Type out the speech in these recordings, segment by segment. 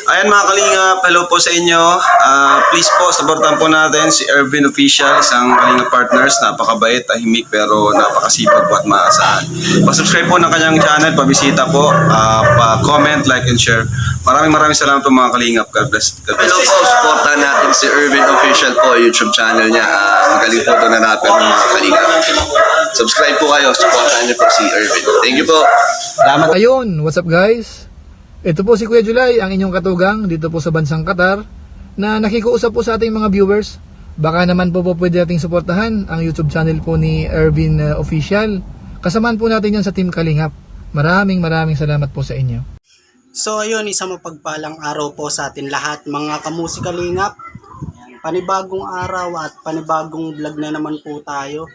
Ayan mga kalingap, hello po sa inyo. Please po, supportan po natin si Ervin Official, isang kalingap partners. Napakabait, tahimik, pero napakasipag po at maasahan. Pa-subscribe po ng kanyang channel, pabisita po, pa-comment, like, and share. Maraming salamat po mga kalingap. God bless. Hello po, supportan natin si Ervin Official po, YouTube channel niya. Magaling po ito na natin ng mga kalingap. Subscribe po kayo, supportan niyo po si Ervin. Thank you po. Salamat. Ayun, what's up guys? Ito po si Kuya July, ang inyong katugang dito po sa bansang Qatar na nakikiusap po sa ating mga viewers. Baka naman po pwede nating suportahan ang YouTube channel po ni Ervin Official. Kasamaan po natin yan sa Team Kalingap. Maraming salamat po sa inyo. So ayun, isang mapagpalang araw po sa atin lahat mga kamusikalingap. Panibagong araw at panibagong vlog na naman po tayo.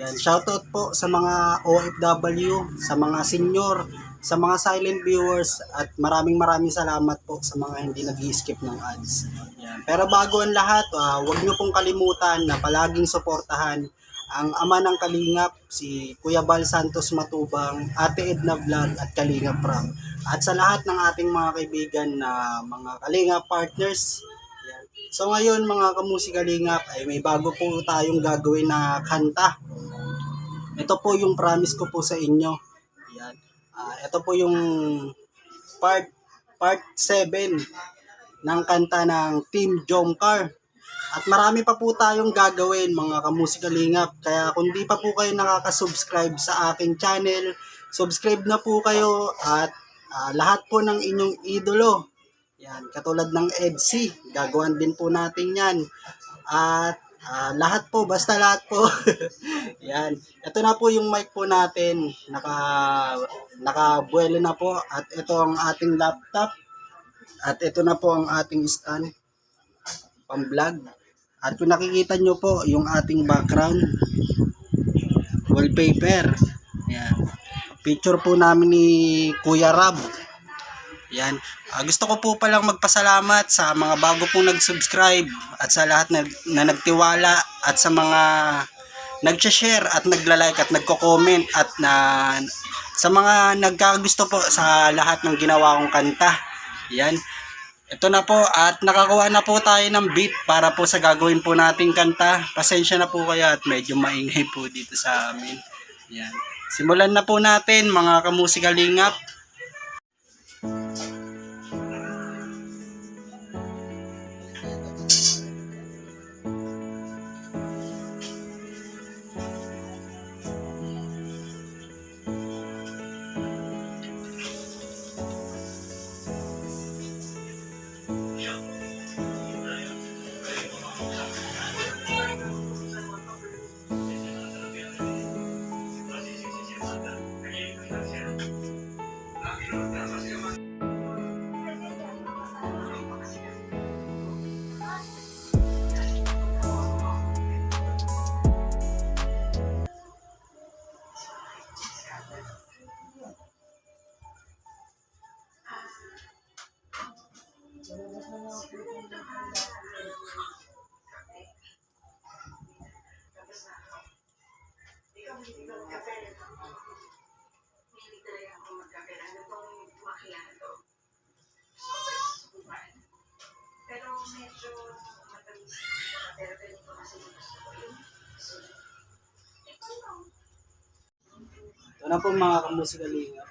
Yan, shoutout po sa mga OFW, sa mga senior, sa mga silent viewers at maraming salamat po sa mga hindi nag-skip ng ads. Yan. Pero bago ang lahat, huwag niyo pong kalimutan na palaging suportahan ang ama ng Kalingap, si Kuya Bal Santos Matubang, Ate Edna Vlog at Kalingap Pram. At sa lahat ng ating mga kaibigan na mga Kalingap partners. Yan. So ngayon mga kamusikalingap ay may bago po tayong gagawin na kanta. Ito po yung promise ko po sa inyo. Yan. Ito po yung part 7 ng kanta ng Team Jomcar. At marami pa po tayong gagawin mga kamusikalingap. Kaya kung di pa po kayo nakaka-subscribe sa aking channel, subscribe na po kayo at lahat po ng inyong idolo. Yan, katulad ng EDC, gagawan din po natin yan. At lahat po, basta lahat po. Yan. Ito na po yung mic po natin. Nakabuelo na po. At ito ang ating laptop. At ito na po ang ating stand. Pang-vlog. At kung nakikita nyo po, yung ating background. Wallpaper. Yan. Picture po namin ni Kuya Rab. Yan. Gusto ko po palang magpasalamat sa mga bago pong nag-subscribe at sa lahat na nagtiwala at sa mga nag-share at nagla-like at nagko-comment at sa mga nagkagusto po sa lahat ng ginawa kong kanta. Yan. Ito na po at nakakuha na po tayo ng beat para po sa gagawin po nating kanta. Pasensya na po kayo at medyo maingay po dito sa amin. Yan. Simulan na po natin mga kamusikalingap. Ito na po mga kamusikalingap.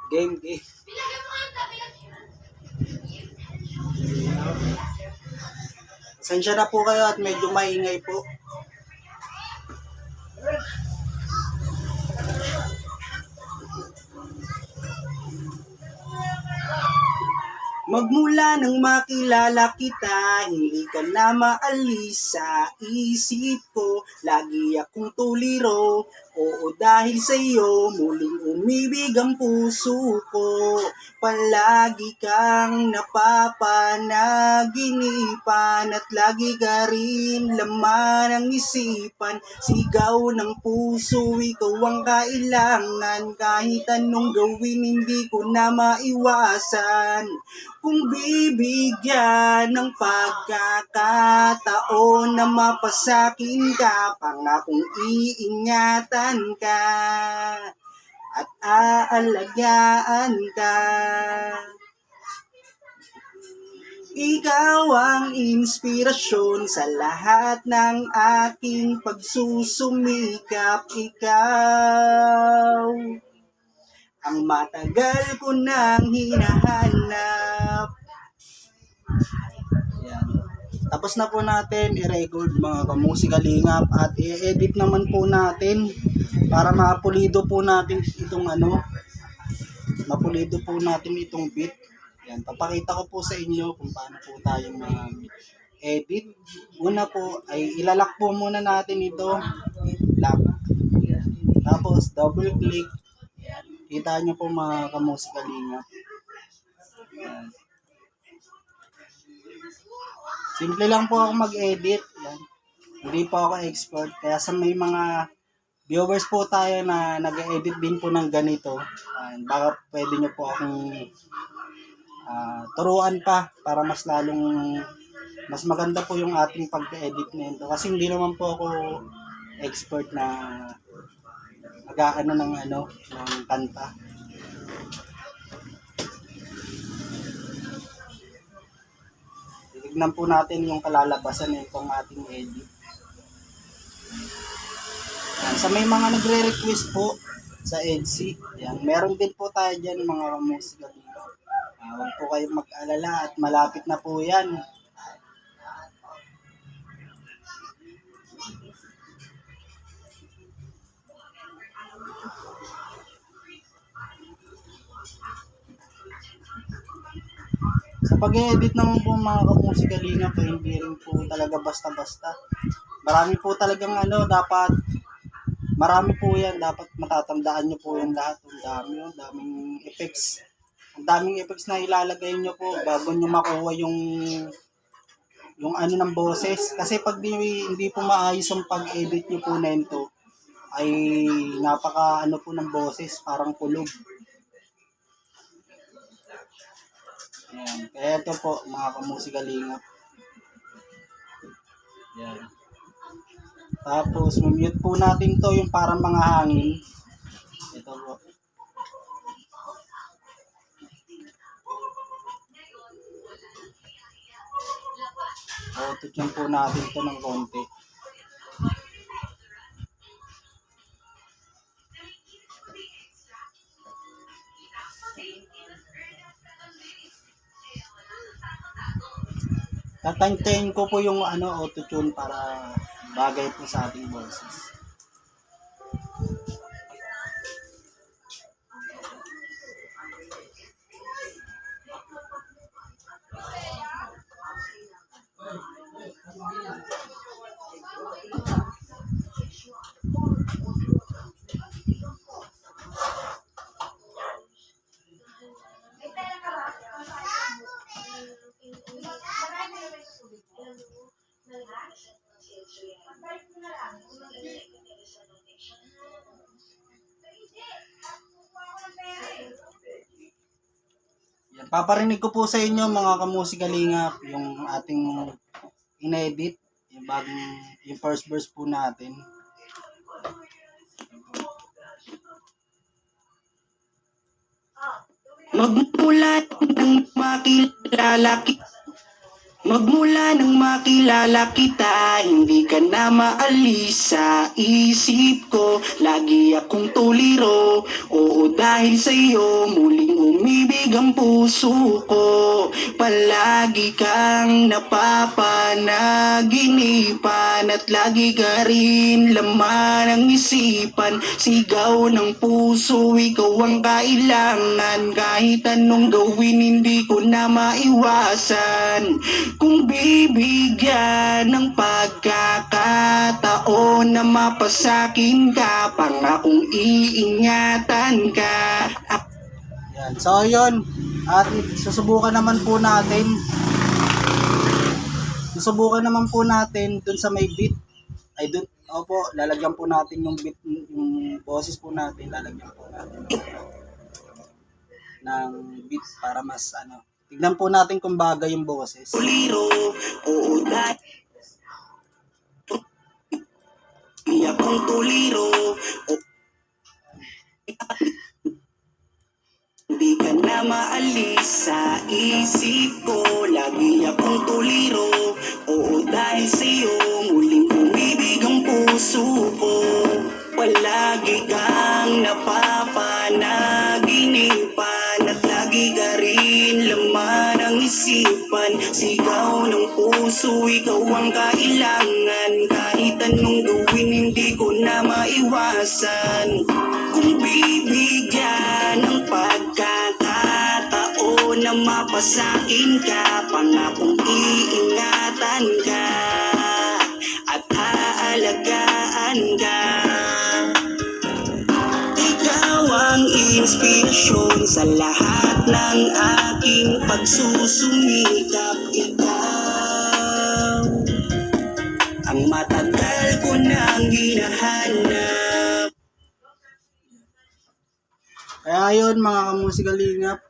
Game. Pasensya na po kayo at medyo maingay po. Magmula nang makilala kita, hindi ka na maalis sa isip ko. Lagi akong tuliro, Oo, dahil sa iyo muling umibig ang puso ko. Palagi kang napapanaginipan at lagi ka rin laman ng isipan. Sigaw ng puso, ikaw ang kailangan. Kahit anong gawin, hindi ko na maiwasan. Kung bibigyan ng pagkakataon na mapasakin ka, pangakong iingatan ka at aalagaan ka. Ikaw ang inspirasyon sa lahat ng aking pagsusumikap. Ikaw ang matagal ko nang hinahanap. Yan. Tapos na po natin i-record mga kamusika lingap at i-edit naman po natin para mapulido po natin itong mapulido po natin itong beat. Yan, papakita ko po sa inyo kung paano po tayo mag-edit. Una po ay ilalak po muna natin ito. Lock. Tapos double click. Kita nyo po mga kamusika lingap. Yan. Simple lang po ako mag-edit. Yan. Hindi po ako expert. Kaya sa may mga viewers po tayo na nag-edit din po ng ganito, baka pwede nyo po akong turuan pa para mas maganda po yung ating pag-edit nito. Kasi hindi naman po ako expert na mag-aano ng kanta. Tignan po natin yung kalalabasan nitong ating edit. Yan. Sa may mga nagre-request po sa EDC, yan, meron din po tayo dyan mga kamusika dito. Huwag po kayong mag-alala at malapit na po yan. Sa pag-edit naman po mga kamusika lingap, hindi rin po talaga basta-basta. Marami po talagang marami po yan, dapat matatandaan nyo po yan lahat. Ang daming effects. Ang daming effects na ilalagay nyo po bago nyo makuha yung ng boses. Kasi pag hindi po maayos ang pag-edit nyo po na ito, ay napaka po ng boses, parang kulog. Yan. Kaya ito po mga kamusika lingap. Yan. Tapos mute po natin to yung parang mga hangin. Ito po. Auto-tune po natin to ng konti. Tatantayin ko po yung auto-tune para bagay po sa ating boses. Yan, paparinig ko po sa inyo mga kamusika lingap yung ating inedit, yung first verse po natin. Magmula nang makilala kita, hindi ka na maalis sa isip ko. Lagi akong tuliro, oo dahil sa iyo muling umibig ang puso ko. Palagi kang napapanaginipan at lagi ka rin laman ng isipan. Sigaw ng puso, ikaw ang kailangan. Kahit anong gawin, hindi ko na maiwasan. Kung bibigyan ng pagkakataon na mapasakin ka, pangakong iingatan ka. Yan. So yun, at susubukan naman po natin dun sa may beat. Ay dun, opo, lalagyan po natin yung beat, yung boses po natin, lalagyan po natin ng beat para mas ano. Tignan po natin kung bagay yung boses. Tuliro, oo dahil akong tuliro, di ka na maalis sa isip ko. Lagi akong tuliro, oo dahil sa'yo muling umibig ang puso ko. Palagi kang napapanaginipan at lagi ka rin laman ang isipan. Sigaw ng puso, ikaw ang kailangan. Kahit anong gawin, hindi ko na maiwasan. Kung bibigyan ng pagkakataon na mapasakin ka, pangakong iingatan ka at aalagaan ka. Ikaw ang inspirasyon sa lahat ng aking pagsusumikap. Ikaw ang matagal ko nang hinahanap. Kaya yun mga kamusikalingap,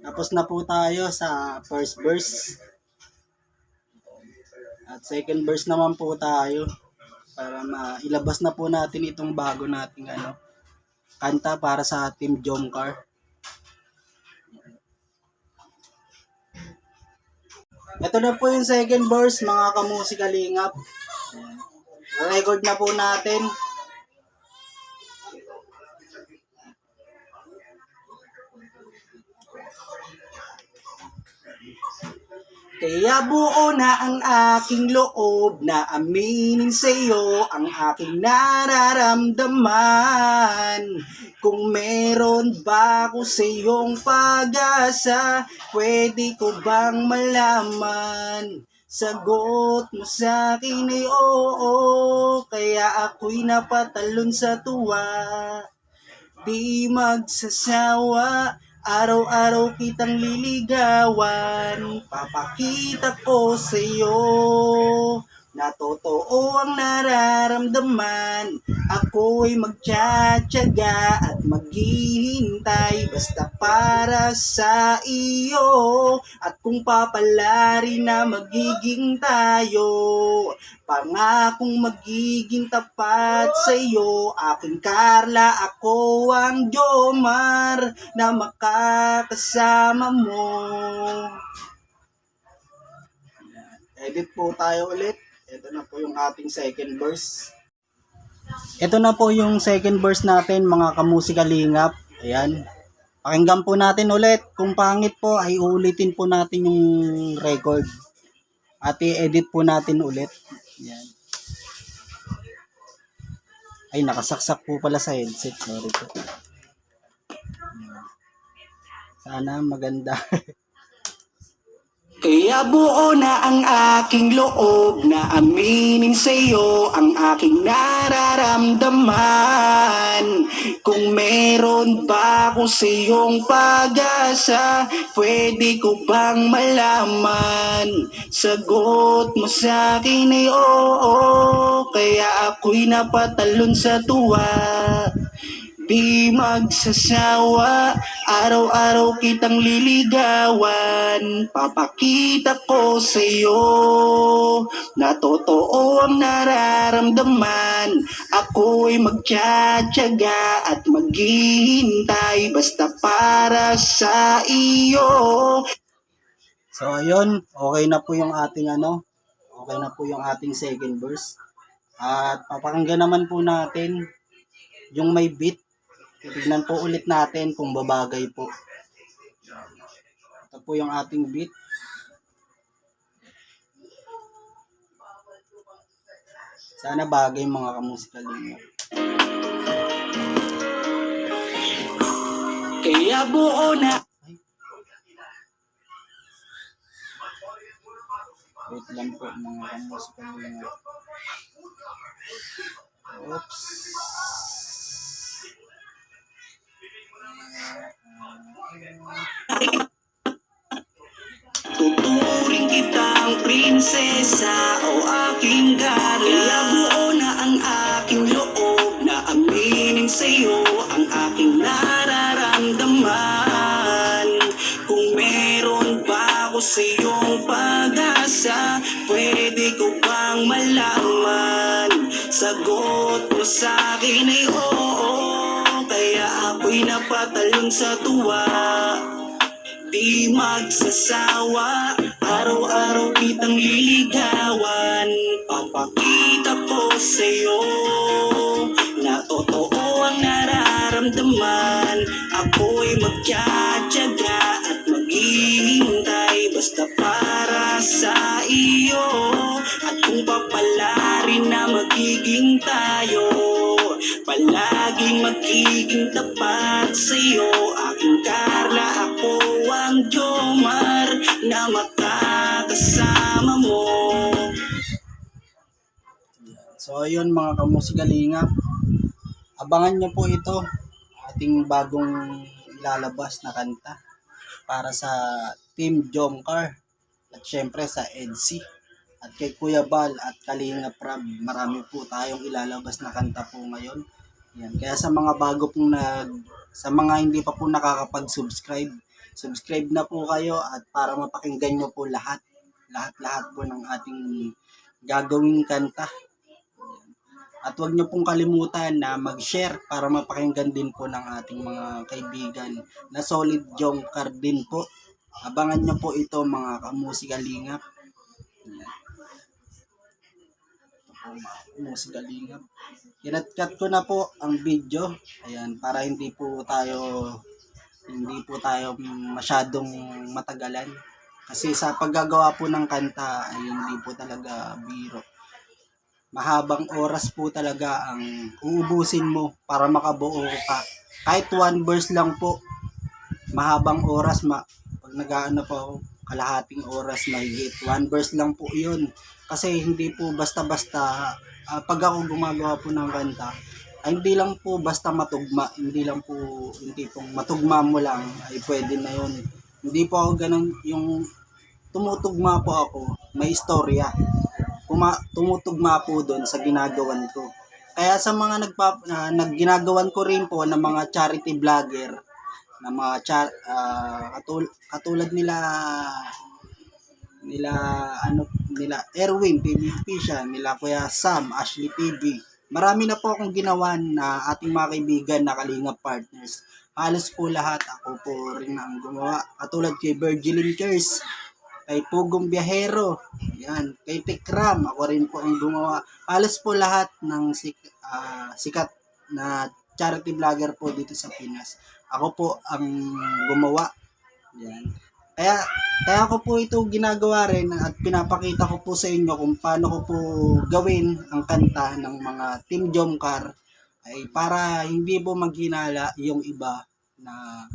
tapos na po tayo sa first verse. At second verse naman po tayo para mailabas na po natin itong bago nating kanta para sa Team Jomcar. Ito na po yung second verse mga kamusikalingap. Record na po natin. Kaya buo na ang aking loob na aminin sa'yo ang aking nararamdaman. Kung meron ba ako sa'yong pag-asa, pwede ko bang malaman? Sagot mo sa'kin ay oo, kaya ako'y napatalon sa tuwa. Di magsasawa, araw-araw kitang liligawan. Papakita ko sa'yo na totoo ang nararamdaman. Ako'y magtsatsaga at maghihintay basta para sa iyo. At kung papalari na magiging tayo, pangakong magiging tapat sa'yo. Aking Carla, ako ang Jomar na makakasama mo. Edit po tayo ulit. Ito na po yung ating second verse. Ito na po yung second verse natin mga kamusikalingap. Ayan. Pakinggan po natin ulit. Kung pangit po ay uulitin po natin yung record. At i-edit po natin ulit. Ayan. Ay, nakasaksak po pala sa headset. Sorry po. Sana maganda. Kaya buo na ang aking loob na aminin sa'yo ang aking nararamdaman. Kung meron ba ako sa'yong pag-asa, pwede ko bang malaman? Sagot mo sa'kin ay oo, kaya ako'y napatalon sa tuwa. Di magsasawa, araw-araw kitang liligawan. Papakita ko sa'yo na totoo ang nararamdaman. Ako'y magtsatsaga at maghihintay basta para sa iyo. So ayun, okay na po yung ating okay na po yung ating second verse. At papakinggan naman po natin yung may beat. Tignan po ulit natin kung babagay po. Ito po yung ating beat. Sana bagay mga kamusikalingap. Kaya buo na Wait lang po mga kamusikalingap. Oops. Tuturing kitang prinsesa o aking Carla. Kaya buo na ang aking loob na aminin sa'yo ang aking nararamdaman. Kung meron pa ako sa'yong pag-asa, pwede ko bang malaman? Sagot mo sa'kin ay oo, kaya ako'y napatalon sa tuwa. Di magsasawa, araw-araw kitang liligawan. Papakita ko sa'yo na totoo ang nararamdaman. Ako'y magtsatsaga at maghihintay basta para sa iyo. At kung papalarin na magiging tayo, palaging magiging tapat sa'yo. Aking Carla, ako ang Jomar na makakasama mo. So ayun mga kamusikalingap, abangan nyo po ito, ating bagong ilalabas na kanta para sa Team Jomcar at syempre sa EDC at kay Kuya Bal at Kalingap Rab. Marami po tayong ilalabas na kanta po ngayon. Yan. Kaya sa mga bago pong sa mga hindi pa po nakakapag-subscribe, subscribe na po kayo at para mapakinggan nyo po lahat po ng ating gagawing kanta. At huwag nyo pong kalimutan na mag-share para mapakinggan din po ng ating mga kaibigan na solid Jomcar din po. Abangan nyo po ito mga kamusikalingap. Musikalingap. Kinat-cut ko na po ang video. Ayan, para hindi po tayo masyadong matagalan. Kasi sa paggagawa po ng kanta ay hindi po talaga biro. Mahabang oras po talaga ang uubusin mo para makabuo ka. Kahit one verse lang po, mahabang oras. Pag nag-aano po ako, kalahating oras mahigit. One verse lang po yun. Kasi hindi po basta-basta, pag ako gumagawa po ng kanta, ay hindi lang po basta matugma. Hindi pong matugma mo lang ay pwede na yun. Hindi po ako ganun, yung tumutugma po ako, may istorya. Tumutugma po doon sa ginagawan ko. Kaya sa mga ginagawan ko rin po ng mga charity vlogger, na mga katulad nila Erwin TV Official, nila Kuya Sam, Ashley TV. Marami na po akong ginawa na ating mga kaibigan na Kalingap partners. Halos po lahat ako po rin ang gumawa. Katulad kay Virgilin Kers, kay Pugong Biyahero, yan, kay Tikram, ako rin po ang gumawa. Halos po lahat ng sikat na charity vlogger po dito sa Pinas. Ako po ang gumawa. Yan. Kaya ko po ito ginagawa rin at pinapakita ko po sa inyo kung paano ko po gawin ang kanta ng mga Team Jomcar ay para hindi po maghinala yung iba na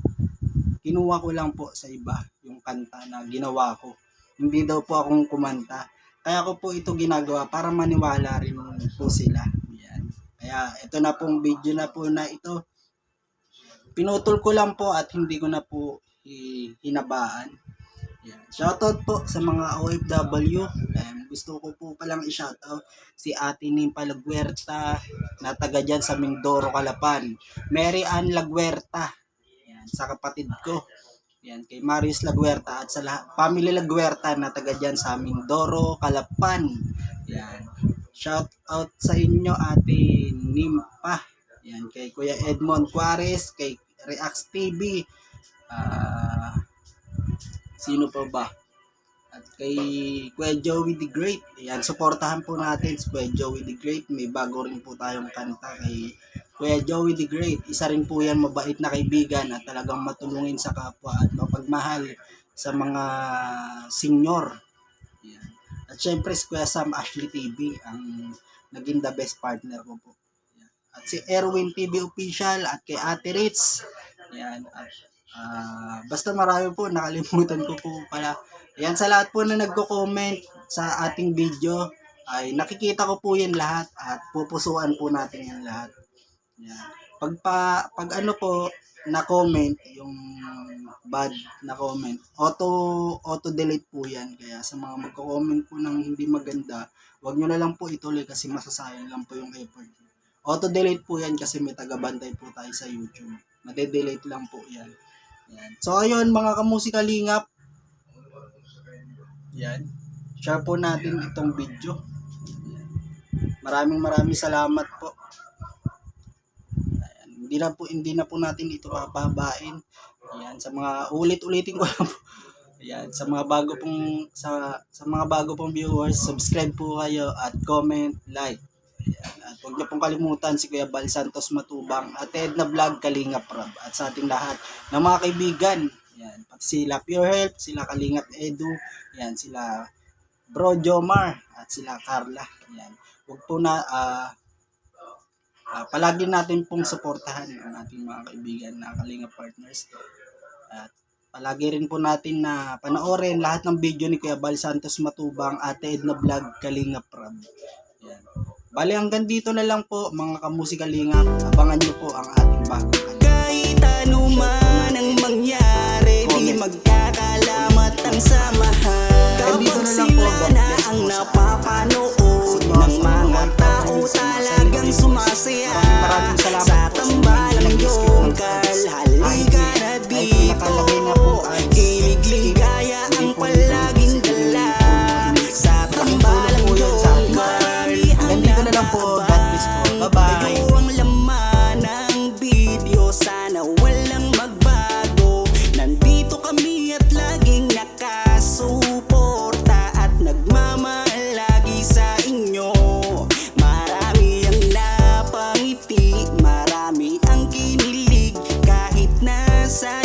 kinuha ko lang po sa iba yung kanta na ginawa ko. Hindi daw po akong kumanta. Kaya ko po ito ginagawa para maniwala rin po sila. Yan. Kaya ito na pong video na po na ito. Pinutol ko lang po at hindi ko na po hinabaan. Yan. Shoutout po sa mga OFW. Gusto ko po palang i-shoutout si Ate Nimpa Laguerta na taga dyan sa Mindoro, Calapan. Mary Ann Laguerta. Yan, sa kapatid ko. Yan, kay Marius Laguerta at sa family Laguerta na taga dyan sa Mindoro, Calapan. Yan. Shoutout sa inyo Ate Nimpa. Yan, kay Kuya Edmond Juarez, kay Reacts TV. Sino pa ba? At kay Kuya Joey the Great. Ayan, suportahan po natin si Kuya Joey the Great. May bago rin po tayong kanta kay Kuya Joey the Great. Isa rin po yan mabait na kaibigan at talagang matulungin sa kapwa at mapagmahal sa mga senior. Ayan. At syempre si Kuya Sam Ashley TV ang naging the best partner ko po. Ayan. At si Erwin TV Official at kay Ate Ritz. Ayan. At Basta marami po, nakalimutan ko po pala. Yan, sa lahat po na nagko-comment sa ating video, ay nakikita ko po yan lahat at pupusuan po natin yan lahat. Yan. Pag ano po, na-comment, yung bad na comment, auto-delete po yan. Kaya sa mga magko-comment po ng hindi maganda, wag nyo na lang po ituloy kasi masasayang lang po yung effort. Auto-delete po yan kasi may taga-bantay po tayo sa YouTube. Made-delete lang po yan. Yan. So ayun mga kamusikalingap, yan, share po natin itong video. Yan. Maraming salamat po. Ayan. Hindi na po natin ito papabain. Yan, sa mga ulitin ko lang po. Yan, sa mga bago pong viewers, subscribe po kayo at comment, like. Ayan. At huwag niyo pong kalimutan si Kuya Bal Santos Matubang at Edna Vlog Kalingap Rob at sa ating lahat ng mga kaibigan. Yan, pati sila Pure Health, sila Kalingap Edu, yan, sila Bro Jomar at sila Carla. Yan. Huwag po na palagi natin pong suportahan ang ating mga kaibigan na Kalingap partners. At palagi rin po natin na panoorin lahat ng video ni Kuya Bal Santos Matubang at Edna Vlog Kalingap Rob. Yan. Bali hanggang dito na lang po mga kamusikalingap. Abangan nyo po ang ating bagong kanal. Kahit ano man ang mangyari, di magkakalamat ang samahan. Kapag sila na ang napapanood ng mga tao talagang sumasaya sa tambalang yung halika na dito. Kilig ligaya ang palaging dala sa tambalang yung Nandito na lang po. God bless po. Bye-bye. ito ang laman ng video, sana walang magbago. Nandito kami at laging nakasuporta at nagmamahal lagi sa inyo. Marami ang napangiti, marami ang kinilig kahit nasa